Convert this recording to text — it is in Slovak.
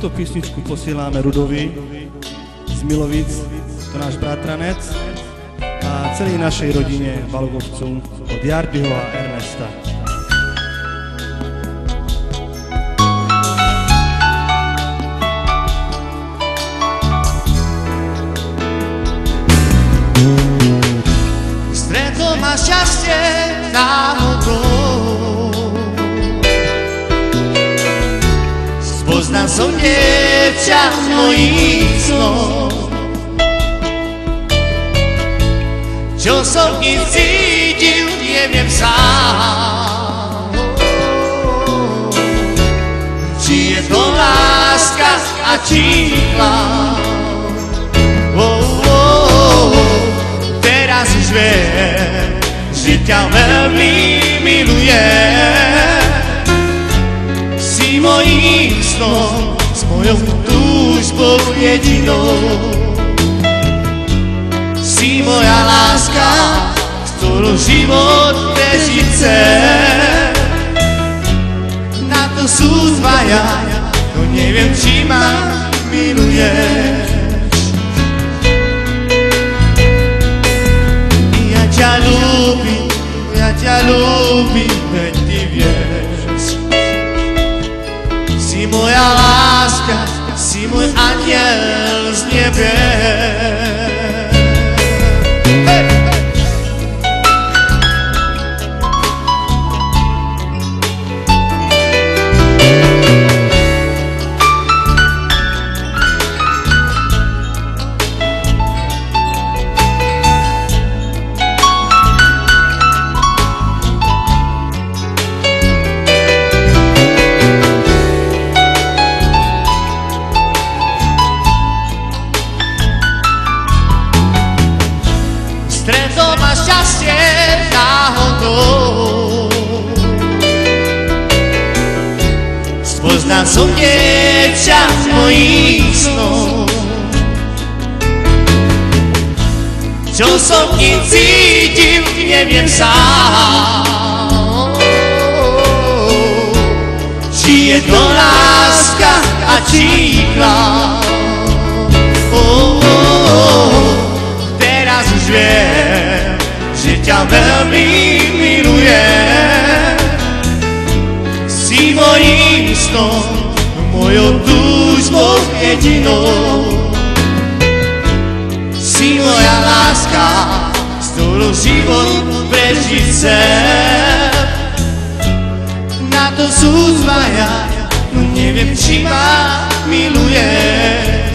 Túto písničku posieláme Rudovi z Milovic, to náš bratranec, a celej našej rodine Balogovcov od Jardyho a Ernesta. Stretol ma šťastie náhodou, spoznal som dievča mojich snov. Čo som v nich cítil, neviem sám. Či je to láska a či chlap. Teraz už viem, že ťa veľmi milujem. Si mojím snom, s mojou túžbou jedinou. Si moja láska, s ktorou život prežiť chcem. Na to sú dvaja, no neviem, či ma miluješ. Ja ťa ľúbim, veď ty vieš. Si moja láska, si môj anjel z nebies. Stretol ma šťastie náhodou, spoznal som dievča mojich snov. Čo som v nich cítil, neviem sám. Či je to láska a či chlap. Teraz už viem, že ťa veľmi milujem. Si mojím snom, mojou túžbou jedinou. Si moja láska, s ktorou život prežiť chcem. Na to sú dvaja, no neviem, či ma miluješ.